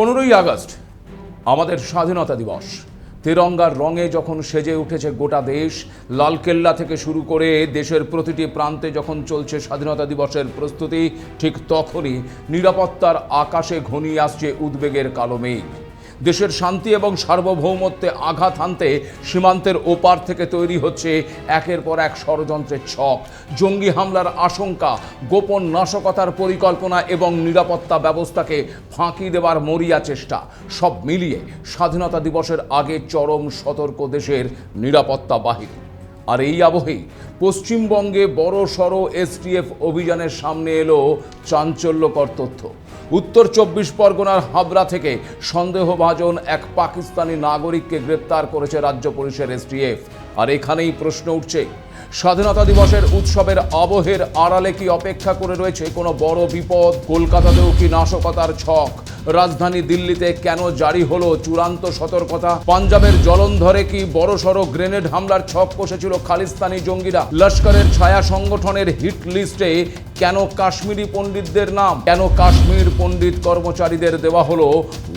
15ই August আমাদের স্বাধীনতা দিবস। তিরঙ্গার রঙে যখন সেজে উঠেছে গোটা দেশ, লালকেল্লা থেকে শুরু করে দেশের প্রতিটি প্রান্তে যখন চলছে স্বাধীনতা দিবসের প্রস্তুতি, ঠিক তখনই নিরাপত্তার আকাশে ঘনিয়ে আসছে উদ্বেগের কালো মেঘ। দেশের শান্তি এবং সার্বভৌমত্বে আঘাত হানতে সীমান্তের ওপার থেকে তৈরি হচ্ছে একের পর এক ষড়যন্ত্রের ছক, জঙ্গি হামলার আশঙ্কা, গোপন নাশকতার পরিকল্পনা এবং নিরাপত্তা ব্যবস্থাকে ফাঁকি দেবার মরিয়া চেষ্টা। সব মিলিয়ে স্বাধীনতা দিবসের আগে চরম সতর্ক দেশের নিরাপত্তা বাহিনী। আর এই আবহেই পশ্চিমবঙ্গে বড় সড়ো এসটিএফ অভিযানের সামনে এলো চাঞ্চল্যকর তথ্য। উত্তর 24 পরগনার হাবড়া থেকে সন্দেহভাজন এক পাকিস্তানি নাগরিককে গ্রেপ্তার করেছে রাজ্য পুলিশের এসটিএফ। আর এখানেই প্রশ্ন উঠছে, স্বাধীনতা দিবসের উৎসবের আবহের আড়ালে কি অপেক্ষা করে রয়েছে কোনো বড় বিপদ? কলকাতাতেও কি নাশকতার ছক? রাজধানী দিল্লিতে কেন জারি হলো চূড়ান্ত সতর্কতা? পাঞ্জাবের জলন্ধরে কি বড়সড় গ্রেনেড হামলার ছক কষেছিল খালিস্তানি জঙ্গিরা? লস্করের ছায়া সংগঠনের হিট লিস্টে কেন কাশ্মীরি পণ্ডিতদের নাম? কেন কাশ্মীর পণ্ডিত কর্মচারীদের দেওয়া হলো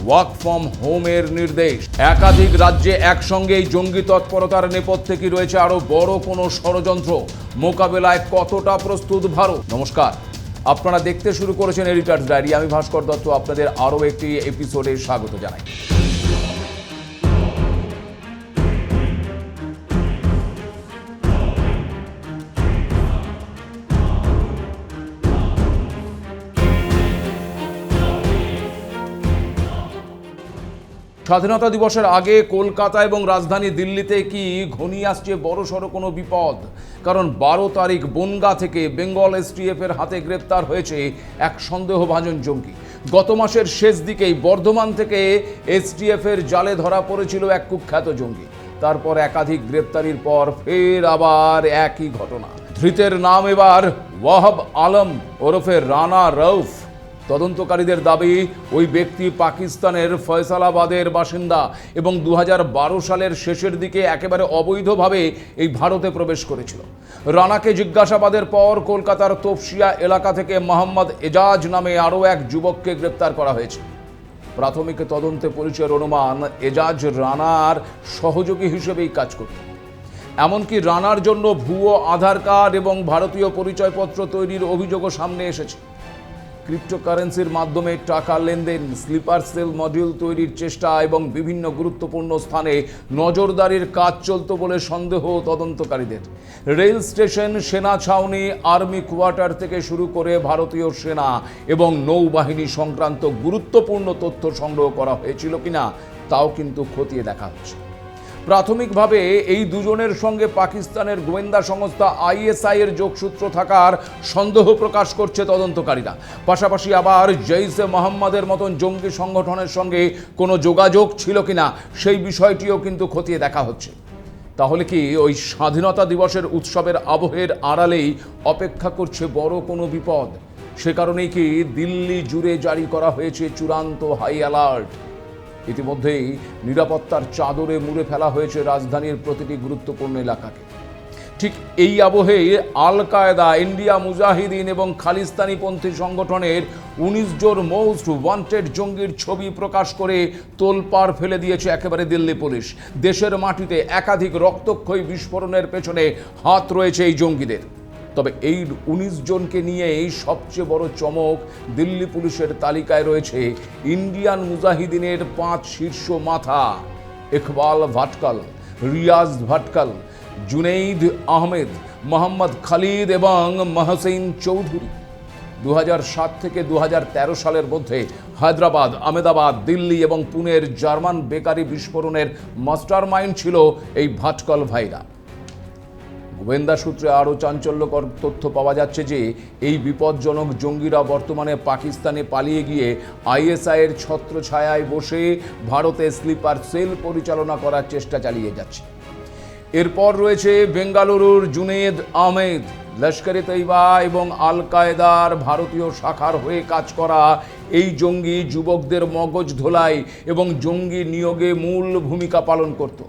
ওয়ার্ক ফ্রম হোমের নির্দেশ? একাধিক রাজ্যে একসঙ্গে এই জঙ্গি তৎপরতার নেপথ্যে কি রয়েছে আরো বড় কোনো ষড়যন্ত্র? মোকাবেলায় কতটা প্রস্তুত ভারত? নমস্কার, আপনারা দেখতে শুরু করেছেন এডিটরস ডায়েরি। আমি ভাস্কর দত্ত আপনাদের আরও একটি এপিসোডে স্বাগত জানাই। স্বাধীনতা দিবসের আগে কলকাতা এবং রাজধানী দিল্লিতে কি ঘনিয়ে আসছে বড়সড় কোনো বিপদ? কারণ 12 তারিখ বনগা থেকে বেঙ্গল এসটিএফের হাতে গ্রেপ্তার হয়েছে এক সন্দেহভাজন জঙ্গি। গত মাসের শেষ দিকেই বর্ধমান থেকে এসটিএফের জালে ধরা পড়েছিল এক কুখ্যাত জঙ্গি। তারপর একাধিক গ্রেপ্তারির পর ফের আবার একই ঘটনা। ধৃতের নাম এবার ওয়াহাব আলম ওরফে রানা রউফ। তদন্তকারীদের দাবি, ওই ব্যক্তি পাকিস্তানের ফয়সালাবাদের বাসিন্দা এবং 2012 সালের শেষের দিকে একেবারে অবৈধভাবে এই ভারতে প্রবেশ করেছিল। রানাকে জিজ্ঞাসাবাদের পর কলকাতার তপসিয়া এলাকা থেকে মোহাম্মদ এজাজ নামে আরও এক যুবককে গ্রেপ্তার করা হয়েছে। প্রাথমিক তদন্তে পুলিশের অনুমান, এজাজ রানার সহযোগী হিসেবেই কাজ করত। এমনকি রানার জন্য ভুয়ো আধার কার্ড এবং ভারতীয় পরিচয়পত্র তৈরির অভিযোগও সামনে এসেছে। ক্রিপ্টোকারেন্সির মাধ্যমে টাকা লেনদেন, স্লিপার সেল মডিউল তৈরির চেষ্টা এবং বিভিন্ন গুরুত্বপূর্ণ স্থানে নজরদারির কাজ চলত বলে সন্দেহ তদন্তকারীদের। রেল স্টেশন, সেনা ছাউনি, আর্মি কোয়ার্টার থেকে শুরু করে ভারতীয় সেনা এবং নৌবাহিনী সংক্রান্ত গুরুত্বপূর্ণ তথ্য সংগ্রহ করা হয়েছিল কিনা তাও কিন্তু খতিয়ে দেখা হচ্ছে। প্রাথমিকভাবে এই দুজনের সঙ্গে পাকিস্তানের গোয়েন্দা সংস্থা আইএসআই এর যোগসূত্র থাকার সন্দেহ প্রকাশ করছে তদন্তকারীরা। পাশাপাশি আবার জৈশে মোহাম্মদের মতন জঙ্গি সংগঠনের সঙ্গে কোনো যোগাযোগ ছিল কিনা সেই বিষয়টিও কিন্তু খতিয়ে দেখা হচ্ছে। তাহলে কি ওই স্বাধীনতা দিবসের উৎসবের আবহের আড়ালেই অপেক্ষা করছে বড় কোনো বিপদ? সে কারণেই কি দিল্লি জুড়ে জারি করা হয়েছে চূড়ান্ত হাই অ্যালার্ট? ইতিমধ্যেই নিরাপত্তার চাদরে মুড়ে ফেলা হয়েছে রাজধানীর প্রতিটি গুরুত্বপূর্ণ এলাকাকে। ঠিক এই আবহে আল কায়দা, ইন্ডিয়া মুজাহিদিন এবং খালিস্তানিপন্থী সংগঠনের 19 জন মোস্ট ওয়ান্টেড জঙ্গির ছবি প্রকাশ করে তোলপাড় ফেলে দিয়েছে একেবারে দিল্লি পুলিশ। দেশের মাটিতে একাধিক রক্তক্ষয়ী বিস্ফোরণের পেছনে হাত রয়েছে এই জঙ্গিদের। তবে এই 19 জনকে নিয়েই সবচেয়ে বড় চমক, দিল্লি পুলিশের তালিকায় রয়েছে ইন্ডিয়ান মুজাহিদিনের 5 শীর্ষ মাথা: ইকবাল ভাটকাল, রিয়াজ ভাটকাল, জুনেইদ আহমেদ, মোহাম্মদ খালিদ এবং মহসিন চৌধুরী। 2007 থেকে 2013 সালের মধ্যে হায়দ্রাবাদ, আহমেদাবাদ, দিল্লি এবং পুনের জার্মান বেকারি বিস্ফোরণের মাস্টার মাইন্ড ছিল এই ভাটকল ভাইরা। গোয়েন্দা সূত্রে আরও চাঞ্চল্যকর তথ্য পাওয়া যাচ্ছে যে এই বিপজ্জনক জঙ্গিরা বর্তমানে পাকিস্তানে পালিয়ে গিয়ে আইএসআইয়ের ছত্রছায়ায় বসে ভারতে স্লিপার সেল পরিচালনা করার চেষ্টা চালিয়ে যাচ্ছে। এরপর রয়েছে বেঙ্গালুরুর জুনেদ আহমেদ, লস্করে তৈবা এবং আল কায়দার ভারতীয় শাখার হয়ে কাজ করা এই জঙ্গি যুবকদের মগজ ধোলাই এবং জঙ্গি নিয়োগে মূল ভূমিকা পালন করত।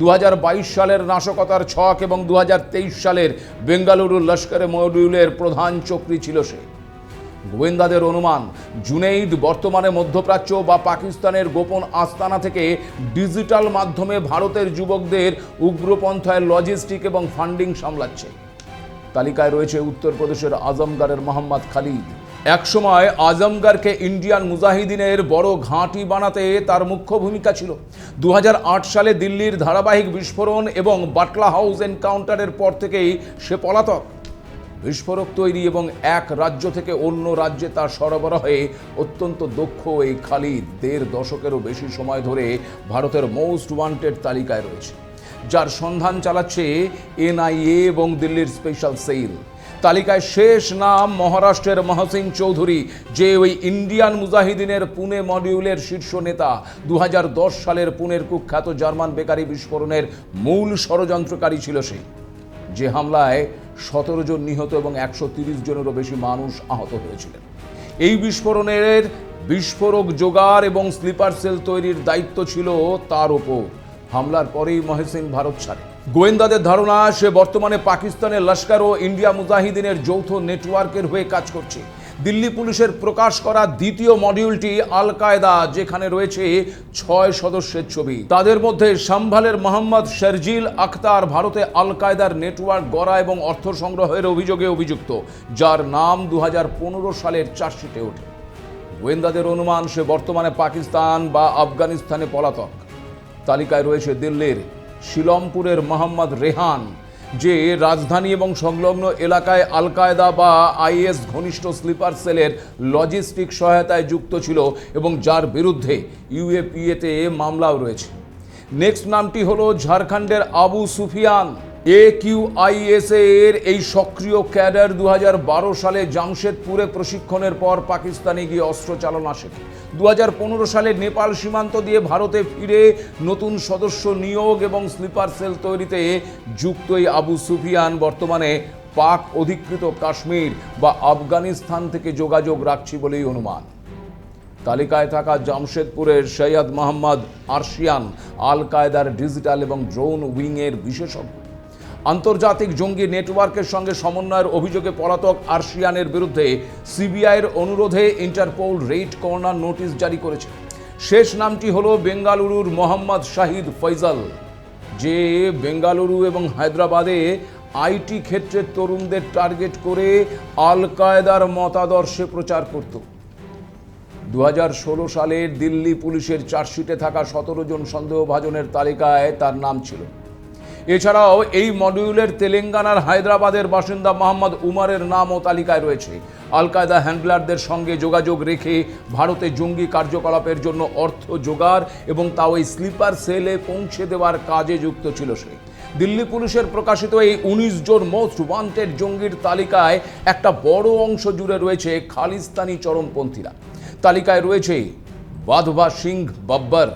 2022 সালের নাশকতার ছক এবং 2023 সালের বেঙ্গালুরু লস্করে মডিউলের প্রধান চক্রী ছিল সে। গোয়েন্দাদের অনুমান, জুনেইদ বর্তমানে মধ্যপ্রাচ্য বা পাকিস্তানের গোপন আস্তানা থেকে ডিজিটাল মাধ্যমে ভারতের যুবকদের উগ্রপন্থায় লজিস্টিক এবং ফান্ডিং সামলাচ্ছে। তালিকায় রয়েছে উত্তরপ্রদেশের আজমগড়ের মোহাম্মদ খালিদ। একসময় আজমগড়কে ইন্ডিয়ান মুজাহিদিনের বড় ঘাঁটি বানাতে তার মুখ্য ভূমিকা ছিল। 2008 সালে দিল্লির ধারাবাহিক বিস্ফোরণ এবং বাটলা হাউস এনকাউন্টারের পর থেকেই সে পলাতক। বিস্ফোরক তৈরি এবং এক রাজ্য থেকে অন্য রাজ্যে তার সরবরাহে অত্যন্ত দক্ষ এই খালিদ 1.5 দশকেরও বেশি সময় ধরে ভারতের মোস্ট ওয়ান্টেড তালিকায় রয়েছে, যার সন্ধান চালাচ্ছে এনআইএ এবং দিল্লির স্পেশাল সেল। তালিকায় শেষ নাম মহারাষ্ট্রের মহসিন চৌধুরী, যে ওই ইন্ডিয়ান মুজাহিদিনের পুনে মডিউলের শীর্ষ নেতা। 2010 সালের পুনের কুখ্যাত জার্মান বেকারি বিস্ফোরণের মূল ষড়যন্ত্রকারী ছিল সে, যে হামলায় 17 জন নিহত এবং 130 জনেরও বেশি মানুষ আহত হয়েছিলেন। এই বিস্ফোরণের বিস্ফোরক জোগাড় এবং স্লিপার সেল তৈরির দায়িত্ব ছিল তার ওপর। হামলার পরেই মহসিন ভারত ছাড়ে। গোয়েন্দাদের ধারণা সে বর্তমানে পাকিস্তানের লস্কর ও ইন্ডিয়া মুজাহিদিনের যৌথ নেটওয়ার্কের হয়ে কাজ করছে। দিল্লি পুলিশের প্রকাশ করা দ্বিতীয় মডিউলটি আল কায়দা, যেখানে রয়েছে 6 সদস্যের ছবি। তাদের মধ্যে সম্ভালের মোহাম্মদ শারজিল আখতার ভারতে আল কায়দার নেটওয়ার্ক গড়া এবং অর্থ সংগ্রহের অভিযোগে অভিযুক্ত, যার নাম 2015 সালের চার্জশিটে ওঠে। গোয়েন্দাদের অনুমান সে বর্তমানে পাকিস্তান বা আফগানিস্তানে পলাতক। তালিকায় রয়েছে দিল্লির শিলমপুরের মোহাম্মদ রেহান, যে রাজধানী এবং সংলগ্ন এলাকায় আল কায়দা বা আইএস ঘনিষ্ঠ স্লিপার সেলের লজিস্টিক সহায়তায় যুক্ত ছিল এবং যার বিরুদ্ধে ইউএপিএতে মামলাও রয়েছে। নেক্সট নামটি হলো ঝাড়খণ্ডের আবু সুফিয়ান। AQIS এর এই সক্রিয় ক্যাডার 2012 সালে জামশেদপুরে প্রশিক্ষণের পর পাকিস্তানে গিয়ে অস্ত্র চালনা শেখে। 2015 সালে নেপাল সীমান্ত দিয়ে ভারতে ফিরে নতুন সদস্য নিয়োগ এবং স্লিপার সেল তৈরিতে যুক্ত এই আবু সুফিয়ান বর্তমানে পাক অধিকৃত কাশ্মীর বা আফগানিস্তান থেকে যোগাযোগ রাখছি বলেই অনুমান। তালিকায় থাকা জামশেদপুরের সৈয়দ মোহাম্মদ আরশিয়ান আল কায়দার ডিজিটাল এবং ড্রোন উইংয়ের বিশেষজ্ঞ। আন্তর্জাতিক জঙ্গি নেটওয়ার্কের সঙ্গে সমন্বয়ের অভিযোগে পলাতক আরশিয়ানের বিরুদ্ধে সিবিআইয়ের অনুরোধে ইন্টারপোল রেড কর্নার নোটিশ জারি করেছে। শেষ নামটি হলো বেঙ্গালুরুর মোহাম্মদ শাহিদ ফৈজল, যে বেঙ্গালুরু এবং হায়দ্রাবাদে আইটি ক্ষেত্রের তরুণদের টার্গেট করে আল কায়দার মতাদর্শে প্রচার করত। 2016 সালের দিল্লি পুলিশের চার্জশিটে থাকা 17 জন সন্দেহভাজনের তালিকায় তার নাম ছিল। এছাড়াও এই মডিউলের তেলেঙ্গানার হায়দ্রাবাদের বাসিন্দা মোহাম্মদ উমারের নামও তালিকায় রয়েছে। আল কায়দা হ্যান্ডলারদের সঙ্গে যোগাযোগ রেখে ভারতে জঙ্গি কার্যকলাপের জন্য অর্থ জোগাড় এবং তা ওই স্লিপার সেলে পৌঁছে দেওয়ার কাজে যুক্ত ছিল সে। দিল্লি পুলিশের প্রকাশিত এই 19 জন মোস্ট ওয়ান্টেড জঙ্গির তালিকায় একটা বড় অংশ জুড়ে রয়েছে খালিস্তানি চরমপন্থীরা। তালিকায় রয়েছে বাধবা সিং বাব্বর,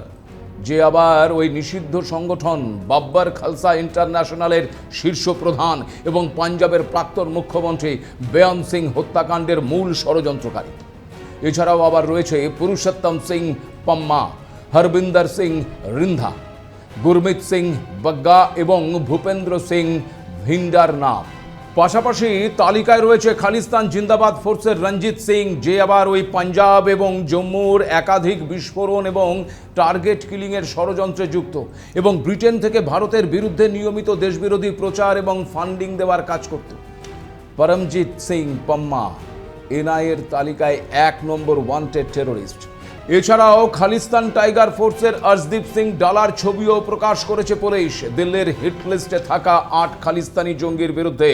যে আবার ওই নিষিদ্ধ সংগঠন বাব্বর খালসা ইন্টারন্যাশনালের শীর্ষ প্রধান এবং পাঞ্জাবের প্রাক্তন মুখ্যমন্ত্রী বেয়ন সিং হত্যাকাণ্ডের মূল ষড়যন্ত্রকারী। এছাড়াও আবার রয়েছে পুরুষোত্তম সিং পম্মা, হরবিন্দর সিং রিন্ধা, গুরমিত সিং বগ্গা এবং ভূপেন্দ্র সিং ভিন্ডার নাম। পাশাপাশি তালিকায় রয়েছে খালিস্তান জিন্দাবাদ ফোর্সের রঞ্জিত সিং, যে আবার ওই পাঞ্জাব এবং জম্মুর একাধিক বিস্ফোরণ এবং টার্গেট কিলিংয়ের ষড়যন্ত্রে যুক্ত এবং ব্রিটেন থেকে ভারতের বিরুদ্ধে নিয়মিত দেশবিরোধী প্রচার এবং ফান্ডিং দেওয়ার কাজ করত। পরমজিৎ সিং পম্মা এনআইএর তালিকায় 1 নম্বর ওয়ান্টেড টেরোরিস্ট। এছাড়াও খালিস্তান টাইগার ফোর্সের অর্শদীপ সিং ডালার ছবিও প্রকাশ করেছে পুলিশ। দিল্লির হিট লিস্টে থাকা 8 খালিস্তানি জঙ্গির বিরুদ্ধে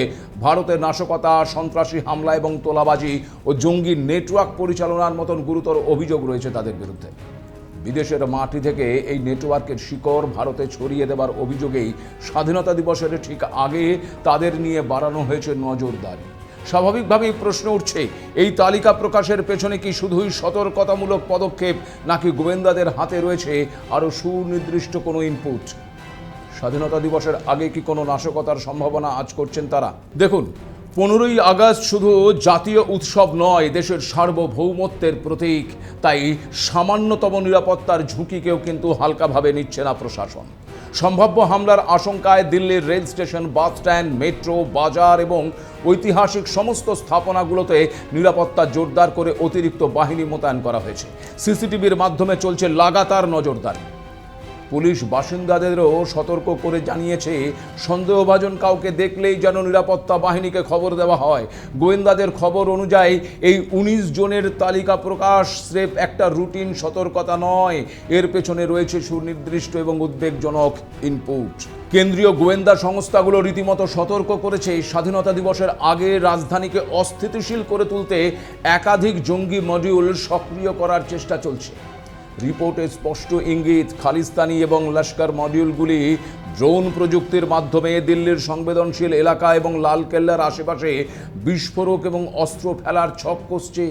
ভারতের নাশকতা, সন্ত্রাসী হামলা এবং তোলাবাজি ও জঙ্গি নেটওয়ার্ক পরিচালনার মতন গুরুতর অভিযোগ রয়েছে তাদের বিরুদ্ধে। বিদেশের মাটি থেকে এই নেটওয়ার্কের শিকড় ভারতে ছড়িয়ে দেওয়ার অভিযোগেই স্বাধীনতা দিবসের ঠিক আগে তাদের নিয়ে বাড়ানো হয়েছে নজরদারি। স্বাভাবিকভাবেই প্রশ্ন উঠছে, এই তালিকা প্রকাশের পেছনে কি শুধুই সতর্কতামূলক পদক্ষেপ, নাকি গোয়েন্দাদের হাতে রয়েছে আরও সুনির্দিষ্ট কোনো ইনপুট? স্বাধীনতা দিবসের আগে কি কোনো নাশকতার সম্ভাবনা আজ করছেন তারা? দেখুন, 15ই আগস্ট শুধু জাতীয় উৎসব নয়, দেশের সার্বভৌমত্বের প্রতীক। তাই সামান্যতম নিরাপত্তার ঝুঁকিকেও কিন্তু হালকাভাবে নিচ্ছে না প্রশাসন। সম্ভাব্য হামলার আশঙ্কায় দিল্লির rail station, bus stand, metro, বাজার এবং ঐতিহাসিক সমস্ত স্থাপনাগুলোতে নিরাপত্তা জোরদার করে অতিরিক্ত বাহিনী মোতায়েন করা হয়েছে। সিসিটিভির মাধ্যমে চলছে লাগাতার নজরদারি। পুলিশ বাসিন্দাদেরও সতর্ক করে জানিয়েছে, সন্দেহভাজন কাউকে দেখলেই যেন নিরাপত্তা বাহিনীকে খবর দেওয়া হয়। গোয়েন্দাদের খবর অনুযায়ী এই 19 জনের তালিকা প্রকাশ স্রেফ একটা রুটিন সতর্কতা নয়, এর পেছনে রয়েছে সুনির্দিষ্ট এবং উদ্বেগজনক ইনপুট। কেন্দ্রীয় গোয়েন্দা সংস্থাগুলো রীতিমতো সতর্ক করেছে, স্বাধীনতা দিবসের আগে রাজধানীকে অস্থিতিশীল করে তুলতে একাধিক জঙ্গি মডিউল সক্রিয় করার চেষ্টা চলছে। রিপোর্টে স্পষ্ট ইঙ্গিত, খালিস্তানি এবং লস্কর মডিউলগুলি ড্রোন প্রযুক্তির মাধ্যমে দিল্লির সংবেদনশীল এলাকা এবং লালকেল্লার আশেপাশে বিস্ফোরক এবং অস্ত্র ফেলার ছক কষছে।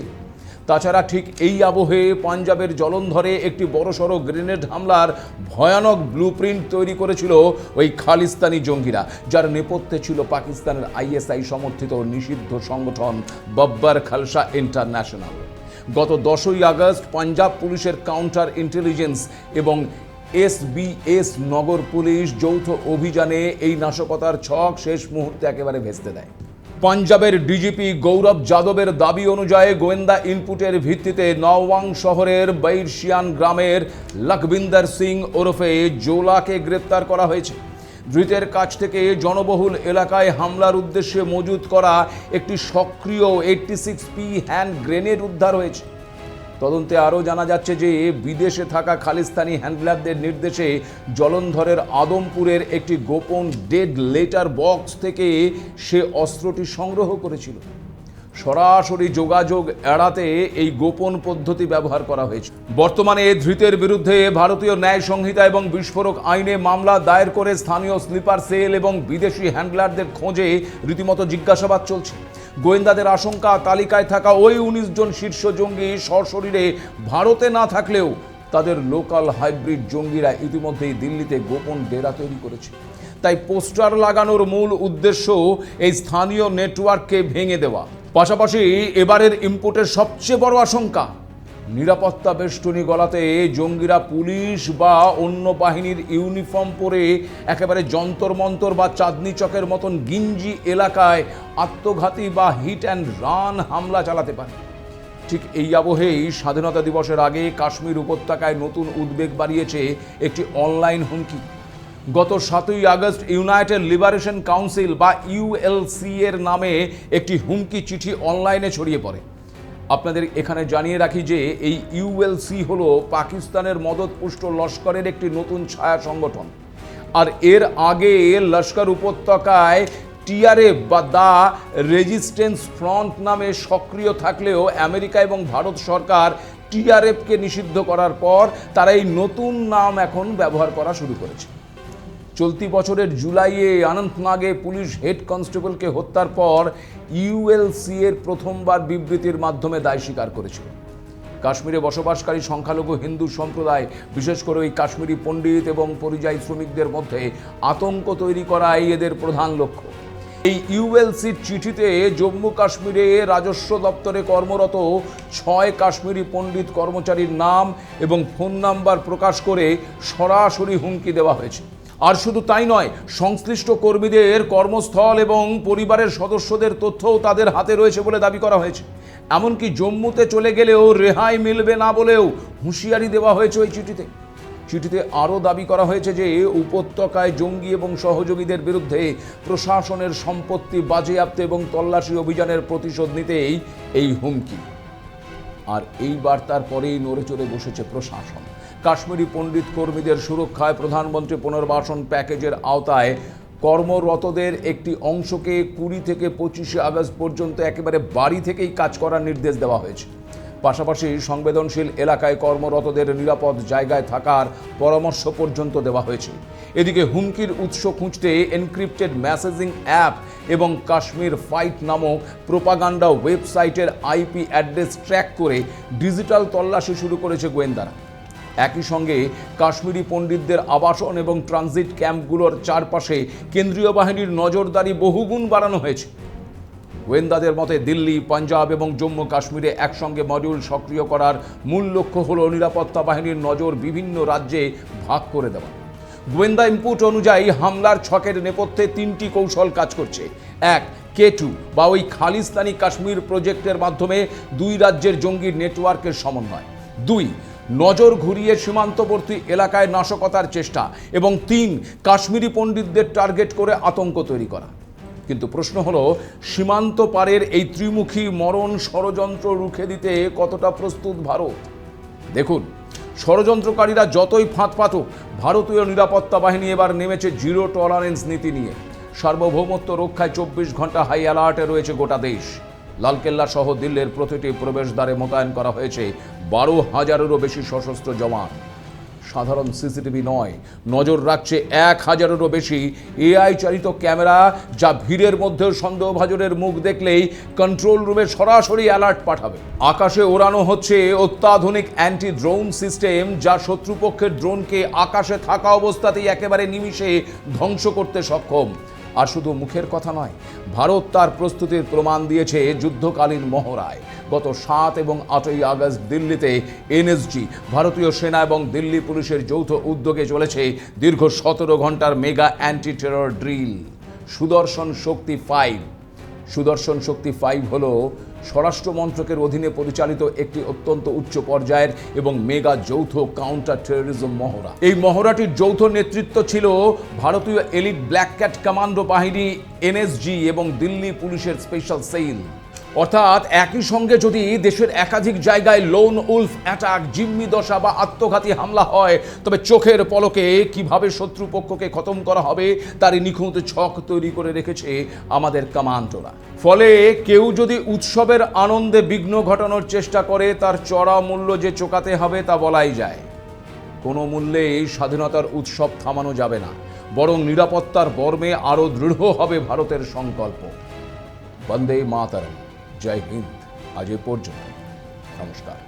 তাছাড়া ঠিক এই আবহে পাঞ্জাবের জলন্ধরে একটি বড়সড় গ্রেনেড হামলার ভয়ানক ব্লুপ্রিন্ট তৈরি করেছিল ওই খালিস্তানি জঙ্গিরা, যার নেপথ্যে ছিল পাকিস্তানের আইএসআই সমর্থিত নিষিদ্ধ সংগঠন বাব্বার খালসা ইন্টারন্যাশনাল। গত 10ই আগস্ট পাঞ্জাব পুলিশের কাউন্টার ইন্টেলিজেন্স এবং এসবিএস নগর পুলিশ যৌথ অভিযানে এই নাশকতার ছক শেষ মুহূর্তে একেবারে ভেস্তে দেয়। পাঞ্জাবের ডিজিপি গৌরব যাদবের দাবি অনুযায়ী গোয়েন্দা ইনপুটের ভিত্তিতে নওয়াং শহরের বৈরশিয়ান গ্রামের লখবিন্দর সিং ওরফে জোলাকে গ্রেপ্তার করা হয়েছে। ধৃতের কাছ থেকে জনবহুল এলাকায় হামলার উদ্দেশ্যে মজুত করা একটি সক্রিয় 86P হ্যান্ড গ্রেনেড উদ্ধার হয়েছে। তদন্তে আরও জানা যাচ্ছে যে বিদেশে থাকা খালিস্তানি হ্যান্ডলারদের নির্দেশে জলন্ধরের আদমপুরের একটি গোপন ডেড লেটার বক্স থেকে সে অস্ত্রটি সংগ্রহ করেছিল। সরাসরি যোগাযোগ এড়াতে এই গোপন পদ্ধতি ব্যবহার করা হয়েছে। বর্তমানে ধৃতের বিরুদ্ধে ভারতীয় ন্যায় সংহিতা এবং বিস্ফোরক আইনে মামলা দায়ের করে স্থানীয় স্লিপার সেল এবং বিদেশি হ্যান্ডলারদের খোঁজে রীতিমতো জিজ্ঞাসাবাদ চলছে। গোয়েন্দাদের আশঙ্কা, তালিকায় থাকা ওই 19 জন শীর্ষ জঙ্গি সশরীরে ভারতে না থাকলেও তাদের লোকাল হাইব্রিড জঙ্গিরা ইতিমধ্যেই দিল্লিতে গোপন ডেরা তৈরি করেছে। তাই পোস্টার লাগানোর মূল উদ্দেশ্য এই স্থানীয় নেটওয়ার্ককে ভেঙে দেওয়া। পাশাপাশি এবারের ইনপুটের সবচেয়ে বড় আশঙ্কা, নিরাপত্তা বেষ্টনী গলাতে জঙ্গিরা পুলিশ বা অন্য বাহিনীর ইউনিফর্ম পরে একেবারে যন্তর মন্তর বা চাঁদনি চকের মতন গিঞ্জি এলাকায় আত্মঘাতী বা হিট অ্যান্ড রান হামলা চালাতে পারে। ঠিক এই আবহেই স্বাধীনতা দিবসের আগে কাশ্মীর উপত্যকায় নতুন উদ্বেগ বাড়িয়েছে একটি অনলাইন হুমকি। গত 7ই আগস্ট ইউনাইটেড লিবারেশন কাউন্সিল বা ইউএলসি এর নামে একটি হুমকি চিঠি অনলাইনে ছড়িয়ে পড়ে। আপনাদের এখানে জানিয়ে রাখি যে এই ইউএলসি হলো পাকিস্তানের মদতপুষ্ট লস্করের একটি নতুন ছায়া সংগঠন। আর এর আগে লস্কর উপত্যকায় টিআরএফ বা দ্য রেজিস্ট্যান্স ফ্রন্ট নামে সক্রিয় থাকলেও আমেরিকা এবং ভারত সরকার টিআরএফকে নিষিদ্ধ করার পর তারা এই নতুন নাম এখন ব্যবহার করা শুরু করেছে। চলতি বছরের জুলাইয়ে অনন্তনাগে পুলিশ হেড কনস্টেবলকে হত্যার পর ইউএলসি এর প্রথমবার বিবৃতির মাধ্যমে দায় স্বীকার করেছিল। কাশ্মীরে বসবাসকারী সংখ্যালঘু হিন্দু সম্প্রদায়, বিশেষ করে ওই কাশ্মীরি পণ্ডিত এবং পরিযায়ী শ্রমিকদের মধ্যে আতঙ্ক তৈরি করাই এদের প্রধান লক্ষ্য। এই ইউএলসির চিঠিতে জম্মু কাশ্মীরে রাজস্ব দপ্তরে কর্মরত 6 কাশ্মীরি পণ্ডিত কর্মচারীর নাম এবং ফোন নাম্বার প্রকাশ করে সরাসরি হুমকি দেওয়া হয়েছে। আর শুধু তাই নয়, সংশ্লিষ্ট কর্মীদের কর্মস্থল এবং পরিবারের সদস্যদের তথ্যও তাদের হাতে রয়েছে বলে দাবি করা হয়েছে। এমনকি জম্মুতে চলে গেলেও রেহাই মিলবে না বলেও হুঁশিয়ারি দেওয়া হয়েছে ওই চিঠিতে। চিঠিতে আরও দাবি করা হয়েছে যে উপত্যকায় জঙ্গি এবং সহযোগীদের বিরুদ্ধে প্রশাসনের সম্পত্তি বাজেয়াপ্ত এবং তল্লাশি অভিযানের প্রতিশোধ নিতেই এই হুমকি। আর এই বার্তার পরেই নড়েচড়ে বসেছে প্রশাসন। কাশ্মীরি পণ্ডিত কর্মীদের সুরক্ষায় প্রধানমন্ত্রী পুনর্বাসন প্যাকেজের আওতায় কর্মরতদের একটি অংশকে 20 থেকে 25 আগস্ট পর্যন্ত একেবারে বাড়ি থেকেই কাজ করার নির্দেশ দেওয়া হয়েছে। পাশাপাশি সংবেদনশীল এলাকায় কর্মরতদের নিরাপদ জায়গায় থাকার পরামর্শ পর্যন্ত দেওয়া হয়েছে। এদিকে হুমকির উৎস খুঁজতে এনক্রিপ্টেড মেসেজিং অ্যাপ এবং কাশ্মীর ফাইট নামক প্রোপাগান্ডা ওয়েবসাইটের আইপি অ্যাড্রেস ট্র্যাক করে ডিজিটাল তল্লাশি শুরু করেছে গোয়েন্দারা। একই সঙ্গে কাশ্মীরি পণ্ডিতদের আবাসন এবং ট্রানজিট ক্যাম্পগুলোর চারপাশে কেন্দ্রীয় বাহিনীর নজরদারি বহুগুণ বাড়ানো হয়েছে। গোয়েন্দাদের মতে দিল্লি, পাঞ্জাব এবং জম্মু কাশ্মীরে একসঙ্গে মডিউল সক্রিয় করার মূল লক্ষ্য হল নিরাপত্তা বাহিনীর নজর বিভিন্ন রাজ্যে ভাগ করে দেওয়া। গোয়েন্দা ইনপুট অনুযায়ী হামলার ছকের নেপথ্যে 3টি কৌশল কাজ করছে। এক, K2 বা ওই খালিস্তানি কাশ্মীর প্রজেক্টের মাধ্যমে 2 রাজ্যের জঙ্গি নেটওয়ার্কের সমন্বয়। 2, নজর ঘুরিয়ে সীমান্তবর্তী এলাকায় নাশকতার চেষ্টা। এবং 3, কাশ্মীরি পণ্ডিতদের টার্গেট করে আতঙ্ক তৈরি করা। কিন্তু প্রশ্ন হলো, সীমান্ত পারের এই ত্রিমুখী মরণ ষড়যন্ত্র রুখে দিতে কতটা প্রস্তুত ভারত? দেখুন, ষড়যন্ত্রকারীরা যতই ফাঁদ পাতুক, ভারতীয় নিরাপত্তা বাহিনী এবার নেমেছে জিরো টলারেন্স নীতি নিয়ে। সার্বভৌমত্ব রক্ষায় 24 ঘন্টা হাই অ্যালার্টে রয়েছে গোটা দেশ। লালকেল্লা সহ দিল্লির প্রতিটি প্রবেশদ্বারে মোতায়েন করা হয়েছে 12,000-এরও বেশি সশস্ত্র জওয়ান। সাধারণ সিসিটিভি নয়, নজর রাখছে 1,000-এরও বেশি এআই চালিত ক্যামেরা, যা ভিড়ের মধ্যেও সন্দেহভাজনের মুখ দেখলেই কন্ট্রোল রুমে সরাসরি অ্যালার্ট পাঠাবে। আকাশে ওড়ানো হচ্ছে অত্যাধুনিক অ্যান্টি ড্রোন সিস্টেম, যা শত্রুপক্ষের ড্রোনকে আকাশে থাকা অবস্থাতেই একেবারে নিমিষে ধ্বংস করতে সক্ষম। আর শুধু মুখের কথা নয়, ভারত তার প্রস্তুতির প্রমাণ দিয়েছে যুদ্ধকালীন মহড়ায়। গত 7 এবং 8ই আগস্ট দিল্লিতে এনএসজি, ভারতীয় সেনা এবং দিল্লি পুলিশের যৌথ উদ্যোগে চলেছে দীর্ঘ 17 ঘন্টার মেগা অ্যান্টি টেরর ড্রিল সুদর্শন শক্তি 5। সুদর্শন শক্তি 5 হল স্বরাষ্ট্র মন্ত্রকের অধীনে পরিচালিত একটি অত্যন্ত উচ্চ পর্যায়ের এবং মেগা যৌথ কাউন্টার টেররিজম মহড়া। এই মহড়াটির যৌথ নেতৃত্ব ছিল ভারতীয় এলিট ব্ল্যাক ক্যাট কমান্ডো বাহিনী এনএসজি এবং দিল্লি পুলিশের স্পেশাল সেল। অর্থাৎ একই সঙ্গে যদি দেশের একাধিক জায়গায় লোন উলফ অ্যাটাক, জিম্মি দশা বা আত্মঘাতী হামলা হয়, তবে চোখের পলকে কিভাবে শত্রুপক্ষকে খতম করা হবে তারই নিখুঁত ছক তৈরি করে রেখেছে আমাদের কমান্ডোরা। ফলে কেউ যদি উৎসবের আনন্দে বিঘ্ন ঘটানোর চেষ্টা করে, তার চড়া মূল্য যে চোকাতে হবে তা বলাই যায়। কোনো মূল্যেই স্বাধীনতার উৎসব থামানো যাবে না, বরং নিরাপত্তার বর্মে আরও দৃঢ় হবে ভারতের সংকল্প। বন্দে মাতরম। জয় হিন্দ। আজ এ পর্যন্ত। নমস্কার।